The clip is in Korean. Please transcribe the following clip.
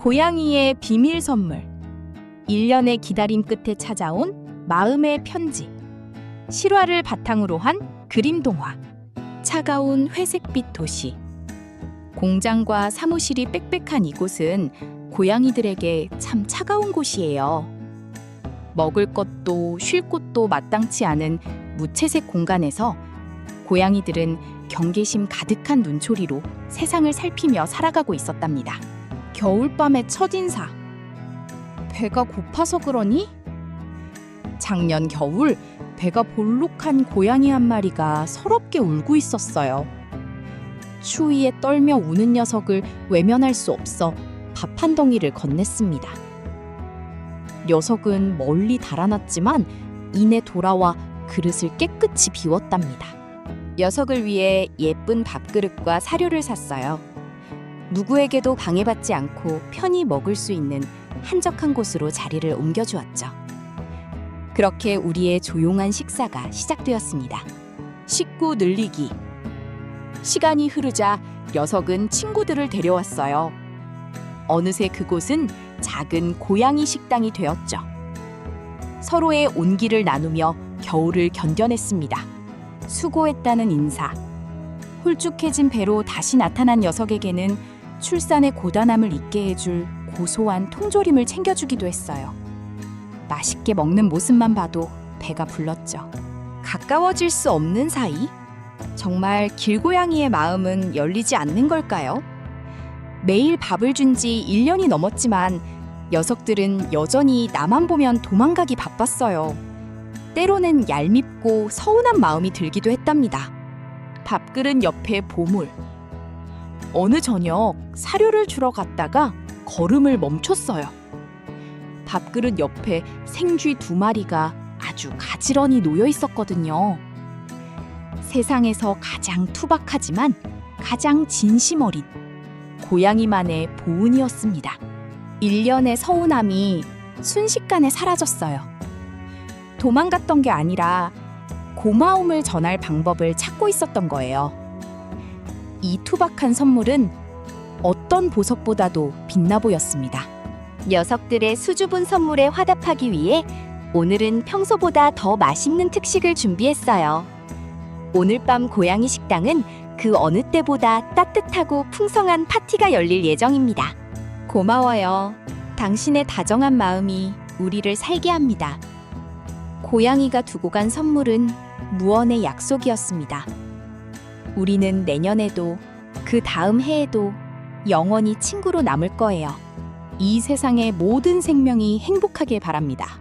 고양이의 비밀 선물. 1년의 기다림 끝에 찾아온 마음의 편지. 실화를 바탕으로 한 그림 동화. 차가운 회색빛 도시. 공장과 사무실이 빽빽한 이곳은 고양이들에게 참 차가운 곳이에요. 먹을 것도 쉴 곳도 마땅치 않은 무채색 공간에서 고양이들은 경계심 가득한 눈초리로 세상을 살피며 살아가고 있었답니다. 겨울밤의 첫인사. 배가 고파서 그러니? 작년 겨울 배가 볼록한 고양이 한 마리가 서럽게 울고 있었어요. 추위에 떨며 우는 녀석을 외면할 수 없어 밥 한 덩이를 건넸습니다. 녀석은 멀리 달아났지만 이내 돌아와 그릇을 깨끗이 비웠답니다. 녀석을 위해 예쁜 밥그릇과 사료를 샀어요. 누구에게도 방해받지 않고 편히 먹을 수 있는 한적한 곳으로 자리를 옮겨주었죠. 그렇게 우리의 조용한 식사가 시작되었습니다. 식구 늘리기. 시간이 흐르자 녀석은 친구들을 데려왔어요. 어느새 그곳은 작은 고양이 식당이 되었죠. 서로의 온기를 나누며 겨울을 견뎌냈습니다. 수고했다는 인사. 홀쭉해진 배로 다시 나타난 녀석에게는 출산의 고단함을 잊게 해줄 고소한 통조림을 챙겨주기도 했어요. 맛있게 먹는 모습만 봐도 배가 불렀죠. 가까워질 수 없는 사이? 정말 길고양이의 마음은 열리지 않는 걸까요? 매일 밥을 준 지 1년이 넘었지만 녀석들은 여전히 나만 보면 도망가기 바빴어요. 때로는 얄밉고 서운한 마음이 들기도 했답니다. 밥그릇 옆에 보물. 어느 저녁 사료를 주러 갔다가 걸음을 멈췄어요. 밥그릇 옆에 생쥐 2마리가 아주 가지런히 놓여 있었거든요. 세상에서 가장 투박하지만 가장 진심 어린 고양이만의 보은이었습니다. 1년의 서운함이 순식간에 사라졌어요. 도망갔던 게 아니라 고마움을 전할 방법을 찾고 있었던 거예요. 이 투박한 선물은 어떤 보석보다도 빛나 보였습니다. 녀석들의 수줍은 선물에 화답하기 위해 오늘은 평소보다 더 맛있는 특식을 준비했어요. 오늘 밤 고양이 식당은 그 어느 때보다 따뜻하고 풍성한 파티가 열릴 예정입니다. 고마워요. 당신의 다정한 마음이 우리를 살게 합니다. 고양이가 두고 간 선물은 무언의 약속이었습니다. 우리는 내년에도 그 다음 해에도 영원히 친구로 남을 거예요. 이 세상의 모든 생명이 행복하길 바랍니다.